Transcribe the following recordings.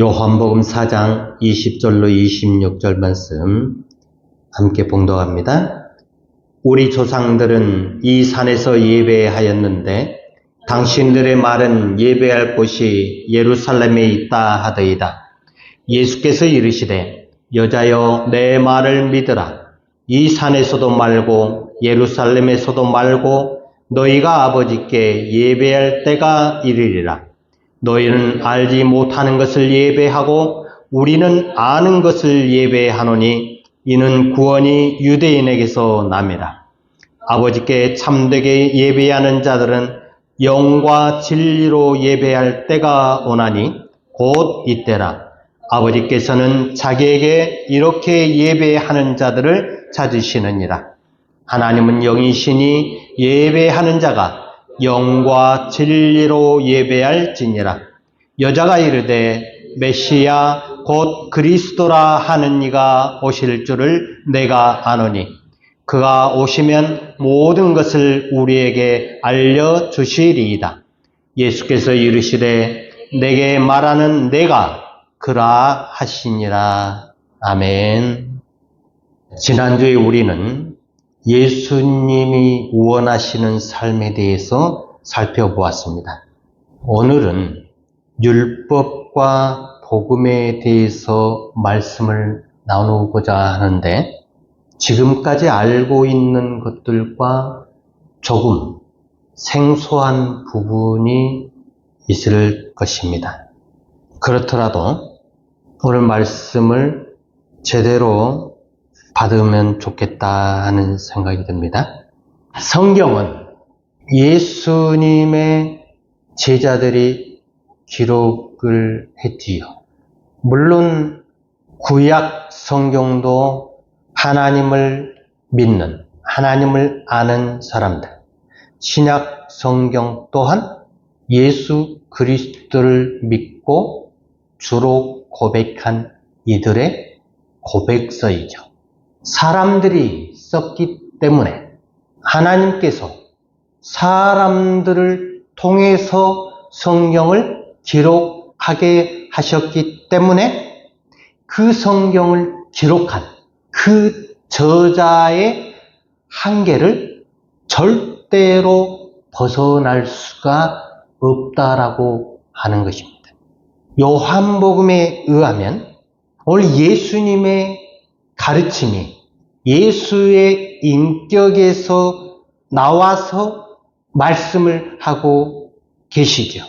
요한복음 4장 20절로 26절 말씀 함께 봉독합니다. 우리 조상들은 이 산에서 예배하였는데 당신들의 말은 예배할 곳이 예루살렘에 있다 하더이다. 예수께서 이르시되 여자여 내 말을 믿으라. 이 산에서도 말고 예루살렘에서도 말고 너희가 아버지께 예배할 때가 이르리라. 너희는 알지 못하는 것을 예배하고 우리는 아는 것을 예배하노니 이는 구원이 유대인에게서 남이라. 아버지께 참되게 예배하는 자들은 영과 진리로 예배할 때가 오나니 곧 이때라. 아버지께서는 자기에게 이렇게 예배하는 자들을 찾으시느니라. 하나님은 영이시니 예배하는 자가 영과 진리로 예배할지니라. 여자가 이르되 메시야 곧 그리스도라 하는 이가 오실 줄을 내가 아노니 그가 오시면 모든 것을 우리에게 알려주시리이다. 예수께서 이르시되 내게 말하는 내가 그라 하시니라. 아멘. 지난주에 우리는 예수님이 원하시는 삶에 대해서 살펴보았습니다. 오늘은 율법과 복음에 대해서 말씀을 나누고자 하는데 지금까지 알고 있는 것들과 조금 생소한 부분이 있을 것입니다. 그렇더라도 오늘 말씀을 제대로 받으면 좋겠다 하는 생각이 듭니다. 성경은 예수님의 제자들이 기록을 했지요. 물론 구약 성경도 하나님을 믿는, 하나님을 아는 사람들, 신약 성경 또한 예수 그리스도를 믿고 주로 고백한 이들의 고백서이죠. 사람들이 썼기 때문에 하나님께서 사람들을 통해서 성경을 기록하게 하셨기 때문에 그 성경을 기록한 그 저자의 한계를 절대로 벗어날 수가 없다라고 하는 것입니다. 요한복음에 의하면 오늘 예수님의 가르침이 예수의 인격에서 나와서 말씀을 하고 계시죠.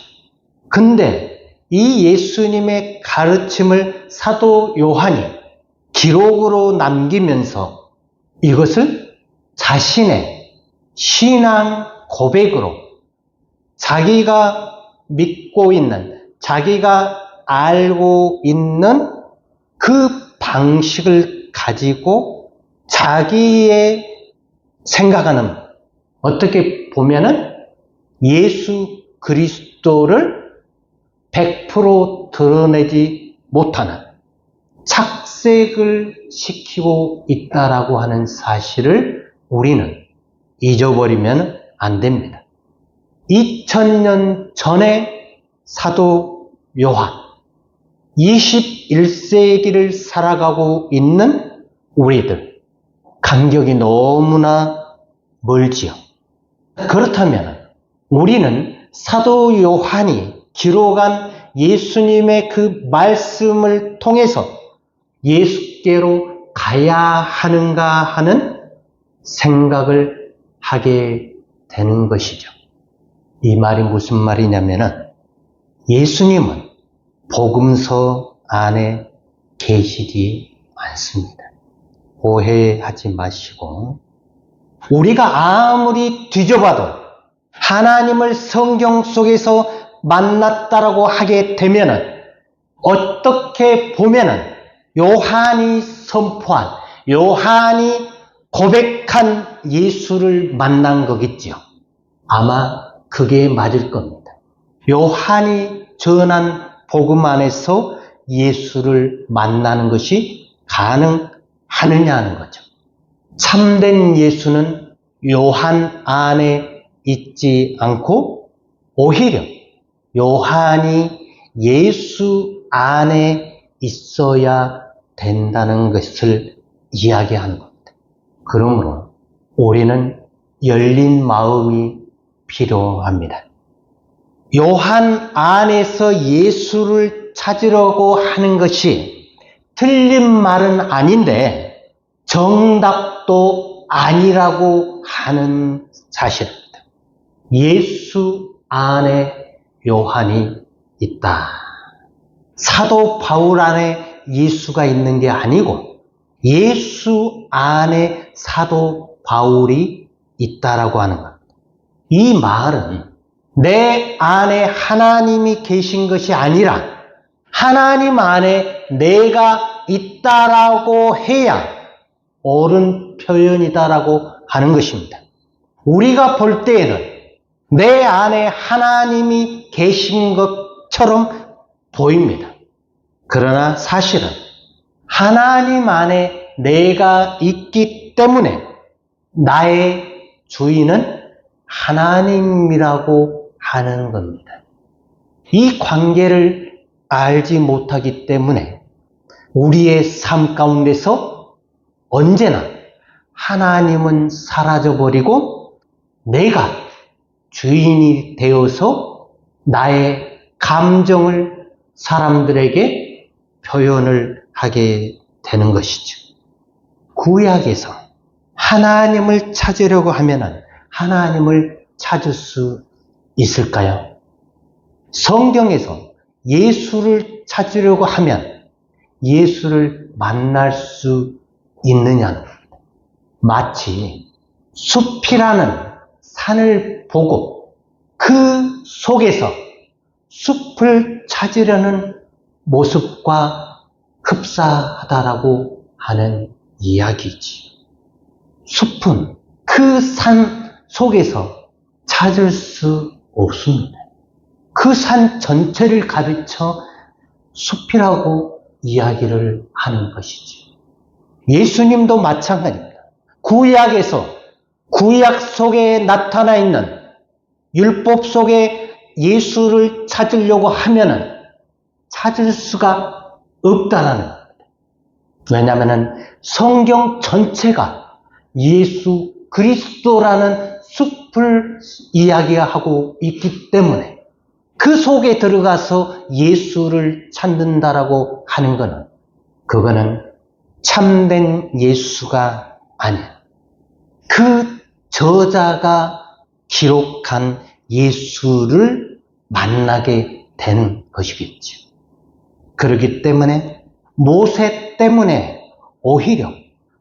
근데 이 예수님의 가르침을 사도 요한이 기록으로 남기면서 이것을 자신의 신앙 고백으로 자기가 믿고 있는, 자기가 알고 있는 그 방식을 가지고 자기의 생각하는, 어떻게 보면은 예수 그리스도를 100% 드러내지 못하는 착색을 시키고 있다라고 하는 사실을 우리는 잊어버리면 안 됩니다. 2000년 전에 사도 요한, 21세기를 살아가고 있는 우리들, 간격이 너무나 멀지요. 그렇다면 우리는 사도 요한이 기록한 예수님의 그 말씀을 통해서 예수께로 가야 하는가 하는 생각을 하게 되는 것이죠. 이 말이 무슨 말이냐면은 예수님은 복음서 안에 계시지 않습니다. 오해하지 마시고 우리가 아무리 뒤져봐도 하나님을 성경 속에서 만났다라고 하게 되면은 어떻게 보면은 요한이 선포한, 요한이 고백한 예수를 만난 거겠지요. 아마 그게 맞을 겁니다. 요한이 전한 복음 안에서 예수를 만나는 것이 가능하느냐는 거죠. 참된 예수는 요한 안에 있지 않고 오히려 요한이 예수 안에 있어야 된다는 것을 이야기하는 겁니다. 그러므로 우리는 열린 마음이 필요합니다. 요한 안에서 예수를 찾으려고 하는 것이 틀린 말은 아닌데 정답도 아니라고 하는 사실입니다. 예수 안에 요한이 있다. 사도 바울 안에 예수가 있는 게 아니고 예수 안에 사도 바울이 있다라고 하는 겁니다. 이 말은 내 안에 하나님이 계신 것이 아니라 하나님 안에 내가 있다라고 해야 옳은 표현이다라고 하는 것입니다. 우리가 볼 때에는 내 안에 하나님이 계신 것처럼 보입니다. 그러나 사실은 하나님 안에 내가 있기 때문에 나의 주인은 하나님이라고 하는 겁니다. 이 관계를 알지 못하기 때문에 우리의 삶 가운데서 언제나 하나님은 사라져버리고 내가 주인이 되어서 나의 감정을 사람들에게 표현을 하게 되는 것이죠. 구약에서 하나님을 찾으려고 하면 하나님을 찾을 수 있을까요? 성경에서 예수를 찾으려고 하면 예수를 만날 수 있느냐는 마치 숲이라는 산을 보고 그 속에서 숲을 찾으려는 모습과 흡사하다라고 하는 이야기지. 숲은 그 산 속에서 찾을 수 없습니다. 그 산 전체를 가르쳐 숲이라고 이야기를 하는 것이지. 예수님도 마찬가지입니다. 구약에서 구약 속에 나타나 있는 율법 속에 예수를 찾으려고 하면은 찾을 수가 없다라는 겁니다. 왜냐하면 성경 전체가 예수 그리스도라는 숲을 이야기하고 있기 때문에 그 속에 들어가서 예수를 찾는다라고 하는 것은 그거는 참된 예수가 아니야. 그 저자가 기록한 예수를 만나게 되는 것이겠죠. 그렇기 때문에 모세 때문에 오히려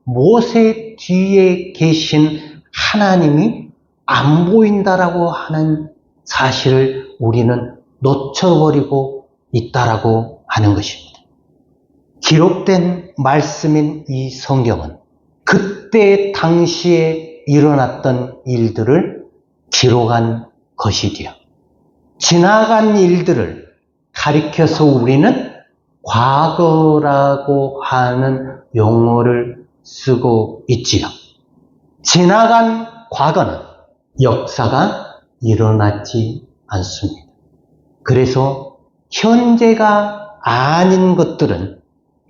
모세 뒤에 계신 하나님이 안 보인다라고 하는 사실을 우리는 놓쳐버리고 있다라고 하는 것입니다. 기록된 말씀인 이 성경은 그때 당시에 일어났던 일들을 기록한 것이지요. 지나간 일들을 가리켜서 우리는 과거라고 하는 용어를 쓰고 있지요. 지나간 과거는 역사가 일어나지 않습니다. 그래서 현재가 아닌 것들은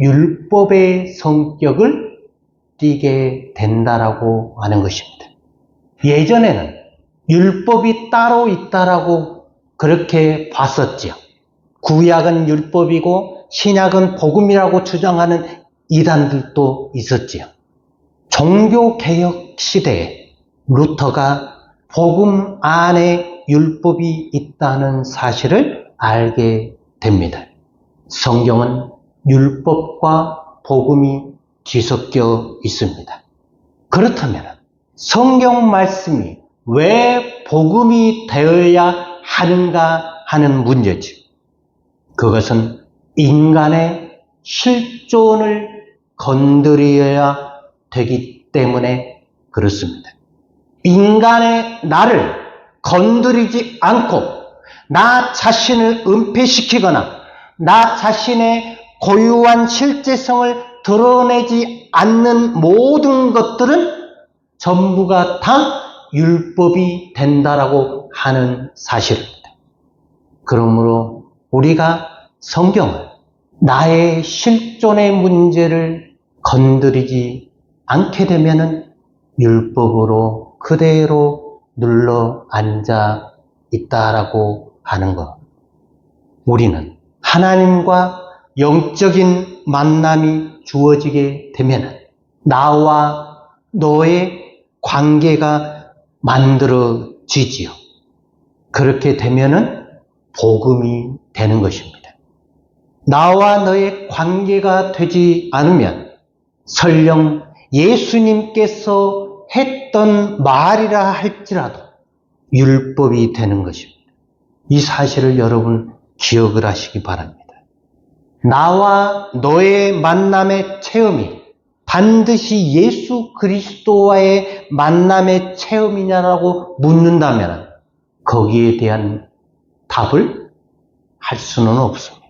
율법의 성격을 띠게 된다라고 하는 것입니다. 예전에는 율법이 따로 있다라고 그렇게 봤었지요. 구약은 율법이고 신약은 복음이라고 주장하는 이단들도 있었지요. 종교개혁 시대에 루터가 복음 안에 율법이 있다는 사실을 알게 됩니다. 성경은 율법과 복음이 뒤섞여 있습니다. 그렇다면 성경 말씀이 왜 복음이 되어야 하는가 하는 문제지. 그것은 인간의 실존을 건드려야 되기 때문에 그렇습니다. 인간의 나를 건드리지 않고 나 자신을 은폐시키거나 나 자신의 고유한 실제성을 드러내지 않는 모든 것들은 전부가 다 율법이 된다라고 하는 사실입니다. 그러므로 우리가 성경을 나의 실존의 문제를 건드리지 않게 되면은 율법으로 그대로 눌러 앉아 있다라고 하는 것. 우리는 하나님과 영적인 만남이 주어지게 되면 나와 너의 관계가 만들어지지요. 그렇게 되면은 복음이 되는 것입니다. 나와 너의 관계가 되지 않으면 설령 예수님께서 했던 말이라 할지라도 율법이 되는 것입니다. 이 사실을 여러분 기억을 하시기 바랍니다. 나와 너의 만남의 체험이 반드시 예수 그리스도와의 만남의 체험이냐라고 묻는다면 거기에 대한 답을 할 수는 없습니다.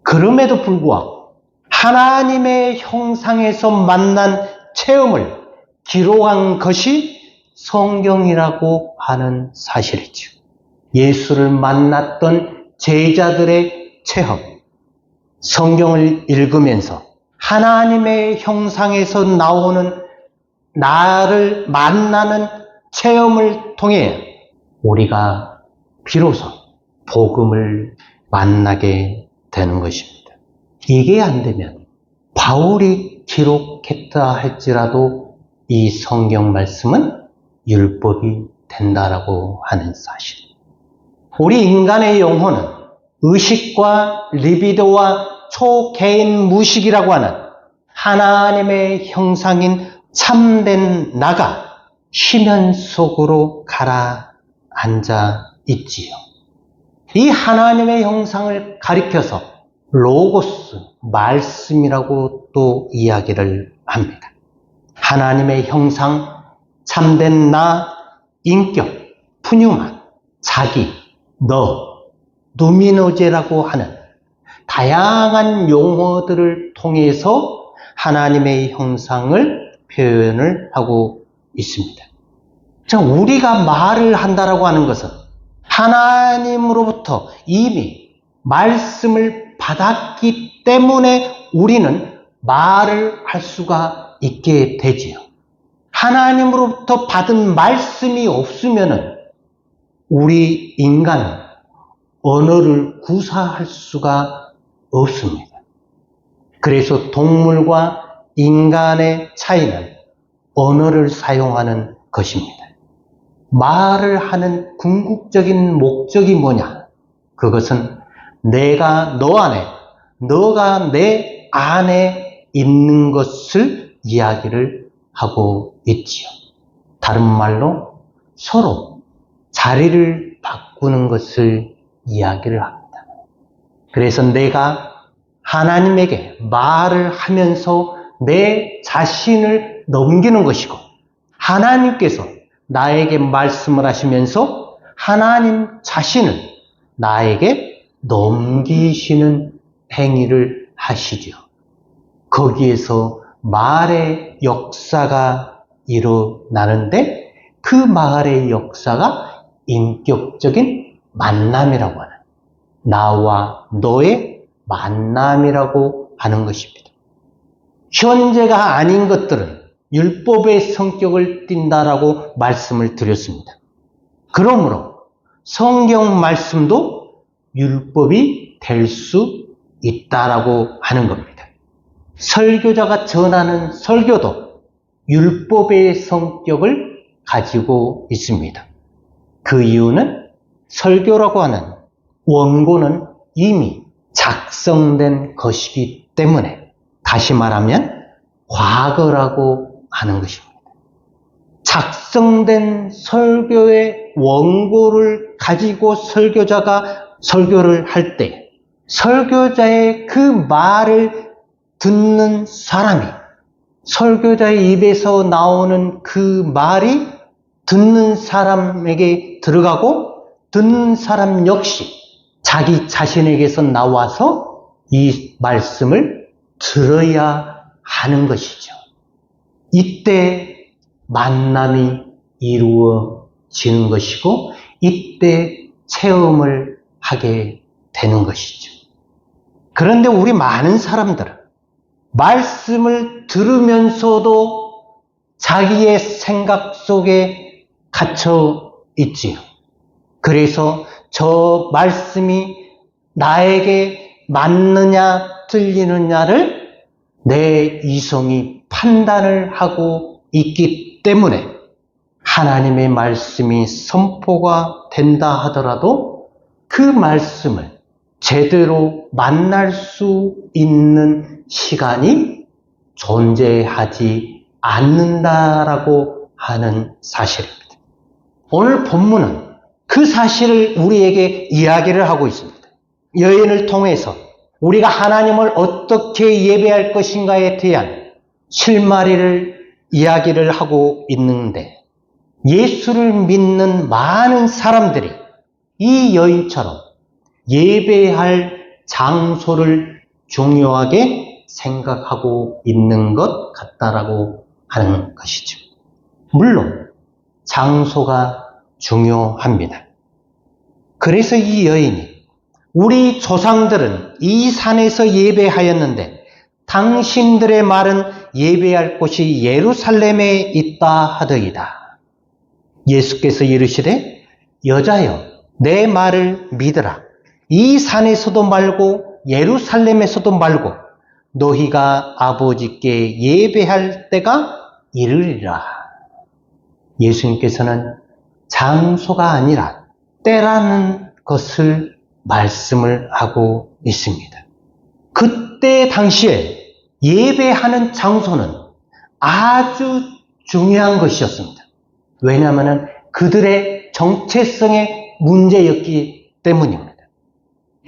그럼에도 불구하고 하나님의 형상에서 만난 체험을 기록한 것이 성경이라고 하는 사실이죠. 예수를 만났던 제자들의 체험, 성경을 읽으면서 하나님의 형상에서 나오는 나를 만나는 체험을 통해 우리가 비로소 복음을 만나게 되는 것입니다. 이게 안 되면 바울이 기록했다 할지라도 이 성경 말씀은 율법이 된다라고 하는 사실. 우리 인간의 영혼은 의식과 리비도와 초개인 무식이라고 하는 하나님의 형상인 참된 나가 심연 속으로 가라앉아 있지요. 이 하나님의 형상을 가리켜서 로고스, 말씀이라고 또 이야기를 합니다. 하나님의 형상, 참된 나, 인격, 푸뉴마, 자기, 너, 누미노제라고 하는 다양한 용어들을 통해서 하나님의 형상을 표현을 하고 있습니다. 자, 우리가 말을 한다라고 하는 것은 하나님으로부터 이미 말씀을 받았기 때문에 우리는 말을 할 수가 있게 되지요. 하나님으로부터 받은 말씀이 없으면은 우리 인간은 언어를 구사할 수가 없습니다. 그래서 동물과 인간의 차이는 언어를 사용하는 것입니다. 말을 하는 궁극적인 목적이 뭐냐? 그것은 내가 너 안에, 너가 내 안에 있는 것을 이야기를 하고 있지요. 다른 말로 서로 자리를 바꾸는 것을 이야기를 합니다. 그래서 내가 하나님에게 말을 하면서 내 자신을 넘기는 것이고 하나님께서 나에게 말씀을 하시면서 하나님 자신을 나에게 넘기시는 행위를 하시죠. 거기에서 말의 역사가 일어나는데 그 말의 역사가 인격적인 만남이라고 하는 나와 너의 만남이라고 하는 것입니다. 현재가 아닌 것들은 율법의 성격을 띈다라고 말씀을 드렸습니다. 그러므로 성경 말씀도 율법이 될 수 있다라고 하는 겁니다. 설교자가 전하는 설교도 율법의 성격을 가지고 있습니다. 그 이유는 설교라고 하는 원고는 이미 작성된 것이기 때문에 다시 말하면 과거라고 하는 것입니다. 작성된 설교의 원고를 가지고 설교자가 설교를 할 때 설교자의 그 말을 듣는 사람이 설교자의 입에서 나오는 그 말이 듣는 사람에게 들어가고 듣는 사람 역시 자기 자신에게서 나와서 이 말씀을 들어야 하는 것이죠. 이때 만남이 이루어지는 것이고 이때 체험을 하게 되는 것이죠. 그런데 우리 많은 사람들은 말씀을 들으면서도 자기의 생각 속에 갇혀 있지요. 그래서 저 말씀이 나에게 맞느냐 틀리느냐를 내 이성이 판단을 하고 있기 때문에 하나님의 말씀이 선포가 된다 하더라도 그 말씀을 제대로 만날 수 있는 시간이 존재하지 않는다라고 하는 사실입니다. 오늘 본문은 그 사실을 우리에게 이야기를 하고 있습니다. 여인을 통해서 우리가 하나님을 어떻게 예배할 것인가에 대한 실마리를 이야기를 하고 있는데, 예수를 믿는 많은 사람들이 이 여인처럼 예배할 장소를 중요하게 생각하고 있는 것 같다라고 하는 것이죠. 물론 장소가 중요합니다. 그래서 이 여인이 우리 조상들은 이 산에서 예배하였는데 당신들의 말은 예배할 곳이 예루살렘에 있다 하더이다. 예수께서 이르시되 여자여 내 말을 믿으라. 이 산에서도 말고 예루살렘에서도 말고 너희가 아버지께 예배할 때가 이르리라. 예수님께서는 장소가 아니라 때라는 것을 말씀을 하고 있습니다. 그때 당시에 예배하는 장소는 아주 중요한 것이었습니다. 왜냐하면 그들의 정체성의 문제였기 때문입니다.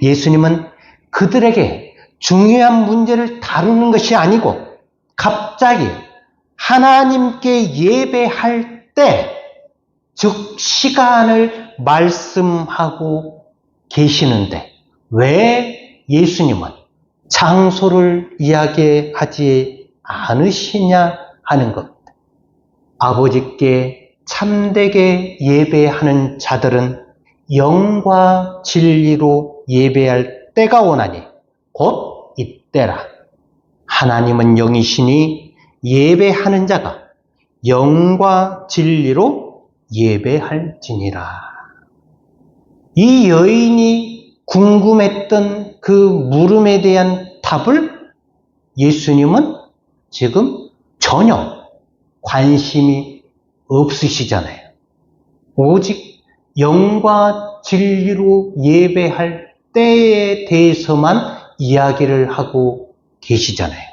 예수님은 그들에게 중요한 문제를 다루는 것이 아니고 갑자기 하나님께 예배할 때, 즉 시간을 말씀하고 계시는데 왜 예수님은 장소를 이야기하지 않으시냐 하는 겁니다. 아버지께 참되게 예배하는 자들은 영과 진리로 예배할 때가 오나니 곧 이때라. 하나님은 영이시니 예배하는 자가 영과 진리로 예배할지니라. 이 여인이 궁금했던 그 물음에 대한 답을 예수님은 지금 전혀 관심이 없으시잖아요. 오직 영과 진리로 예배할 때에 대해서만 이야기를 하고 계시잖아요.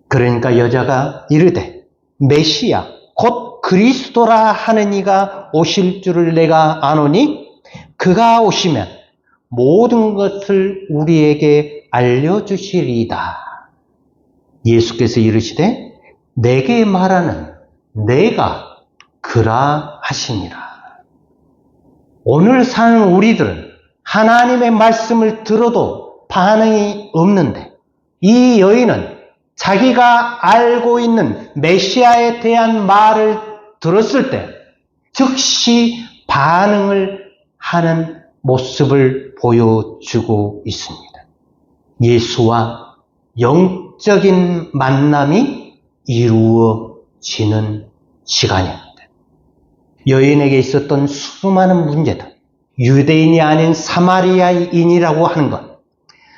그러니까 여자가 이르되 메시아 곧 그리스도라 하는 이가 오실 줄을 내가 아노니 그가 오시면 모든 것을 우리에게 알려주시리이다. 예수께서 이르시되 내게 말하는 내가 그라 하시니라. 오늘 사는 우리들은 하나님의 말씀을 들어도 반응이 없는데 이 여인은 자기가 알고 있는 메시아에 대한 말을 들었을 때 즉시 반응을 하는 모습을 보여주고 있습니다. 예수와 영적인 만남이 이루어지는 시간입니다. 여인에게 있었던 수많은 문제들, 유대인이 아닌 사마리아인이라고 하는 것,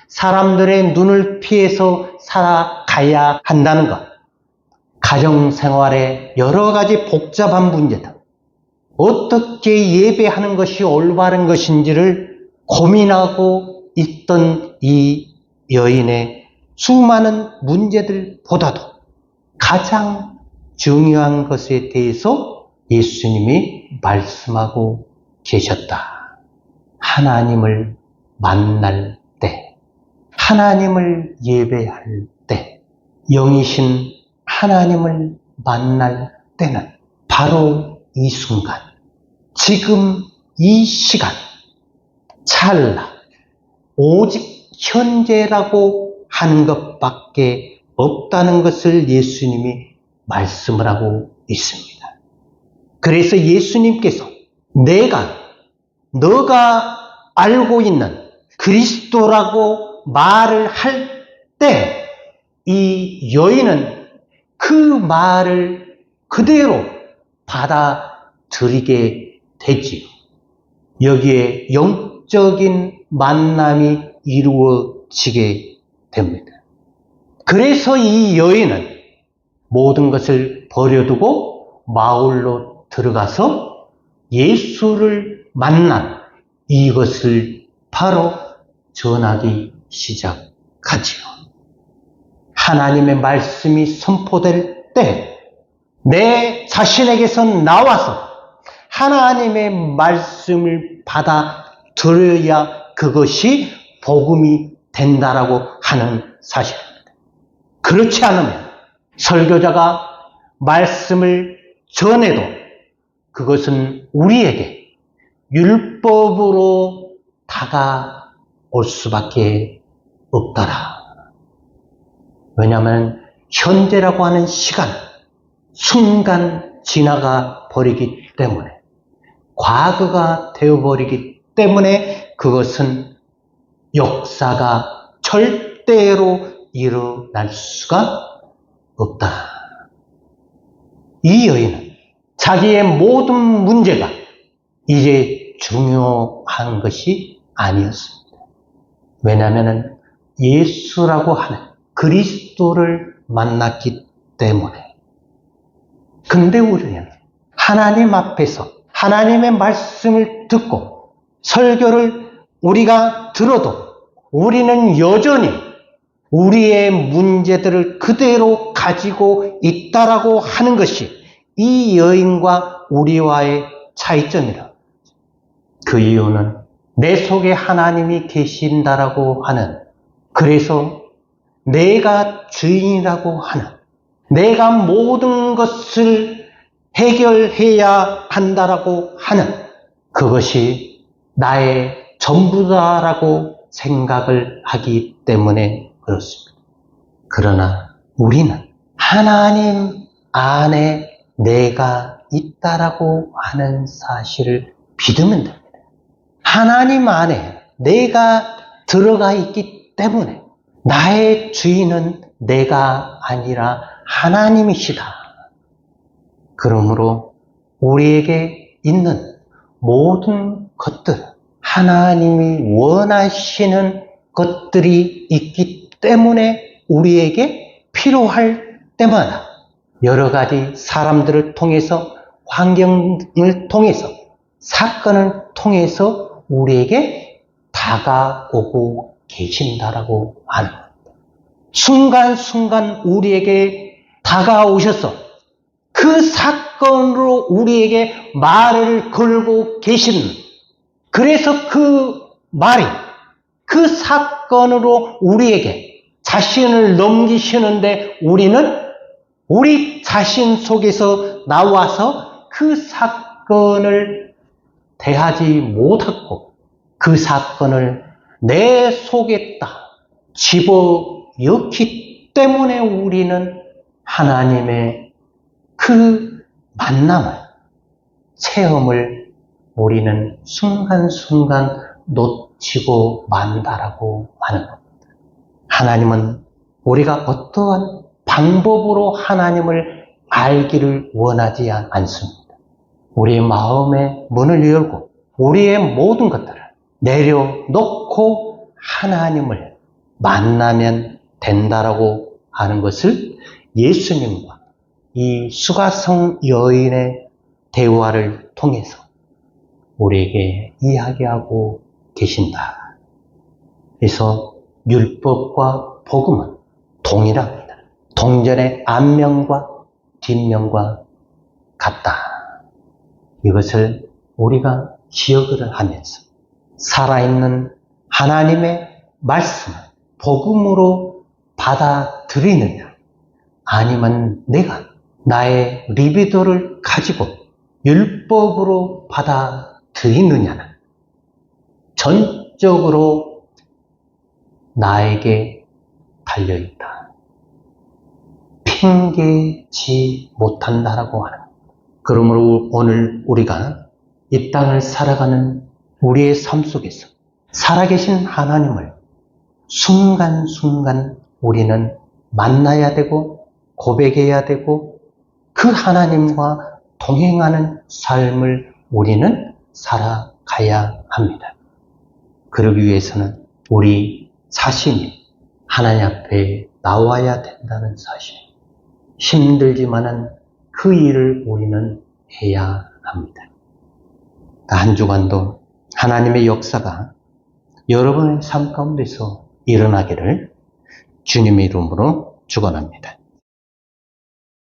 사람들의 눈을 피해서 살아가야 한다는 것, 가정생활의 여러 가지 복잡한 문제들, 어떻게 예배하는 것이 올바른 것인지를 고민하고 있던 이 여인의 수많은 문제들보다도 가장 중요한 것에 대해서 예수님이 말씀하고 계셨다. 하나님을 만날 때, 하나님을 예배할 때, 영이신 하나님을 만날 때는 바로 이 순간, 지금 이 시간, 찰나, 오직 현재라고 하는 것밖에 없다는 것을 예수님이 말씀을 하고 있습니다. 그래서 예수님께서 너가 알고 있는 그리스도라고 말을 할 때 이 여인은 그 말을 그대로 받아들이게 되지요. 여기에 영적인 만남이 이루어지게 됩니다. 그래서 이 여인은 모든 것을 버려두고 마을로 들어가서 예수를 만난 이것을 바로 전하기 시작하지요. 하나님의 말씀이 선포될 때 내 자신에게서 나와서 하나님의 말씀을 받아들여야 그것이 복음이 된다라고 하는 사실입니다. 그렇지 않으면 설교자가 말씀을 전해도 그것은 우리에게 율법으로 다가올 수밖에 없더라. 왜냐하면 현재라고 하는 시간, 순간 지나가 버리기 때문에, 과거가 되어버리기 때문에 그것은 역사가 절대로 일어날 수가 없다. 이 여인은 자기의 모든 문제가 이제 중요한 것이 아니었습니다. 왜냐하면 예수라고 하는 그리스도를 만났기 때문에. 근데 우리는 하나님 앞에서 하나님의 말씀을 듣고 설교를 우리가 들어도 우리는 여전히 우리의 문제들을 그대로 가지고 있다라고 하는 것이 이 여인과 우리와의 차이점이라. 그 이유는 내 속에 하나님이 계신다라고 하는, 그래서 내가 주인이라고 하는, 내가 모든 것을 해결해야 한다라고 하는 그것이 나의 전부다라고 생각을 하기 때문에 그렇습니다. 그러나 우리는 하나님 안에 내가 있다라고 하는 사실을 믿으면 됩니다. 하나님 안에 내가 들어가 있기 때문에 나의 주인은 내가 아니라 하나님이시다. 그러므로 우리에게 있는 모든 것들, 하나님이 원하시는 것들이 있기 때문에 우리에게 필요할 때마다 여러 가지 사람들을 통해서, 환경을 통해서, 사건을 통해서 우리에게 다가오고 계신다라고 하는 겁니다. 순간순간 우리에게 다가오셔서 그 사건으로 우리에게 말을 걸고 계시는, 그래서 그 말이 그 사건으로 우리에게 자신을 넘기시는데 우리는 우리 자신 속에서 나와서 그 사건을 대하지 못하고 그 사건을 내 속에다 집어넣기 때문에 우리는 하나님의 그 만남을, 체험을 우리는 순간순간 놓치고 만다라고 하는 겁니다. 하나님은 우리가 어떠한 방법으로 하나님을 알기를 원하지 않습니다. 우리의 마음의 문을 열고 우리의 모든 것들을 내려놓고 하나님을 만나면 된다라고 하는 것을 예수님과 이 수가성 여인의 대화를 통해서 우리에게 이야기하고 계신다. 그래서 율법과 복음은 동일합니다. 동전의 앞면과 뒷면과 같다. 이것을 우리가 기억을 하면서 살아있는 하나님의 말씀을 복음으로 받아들이느냐, 아니면 내가 나의 리비도를 가지고 율법으로 받아들이느냐는 전적으로 나에게 달려있다. 핑계지 못한다라고 하는. 그러므로 오늘 우리가 이 땅을 살아가는 우리의 삶 속에서 살아계신 하나님을 순간순간 우리는 만나야 되고 고백해야 되고 그 하나님과 동행하는 삶을 우리는 살아가야 합니다. 그러기 위해서는 우리 자신이 하나님 앞에 나와야 된다는 사실. 힘들지만은 그 일을 우리는 해야 합니다. 한 주간도 하나님의 역사가 여러분의 삶 가운데서 일어나기를 주님의 이름으로 축원합니다.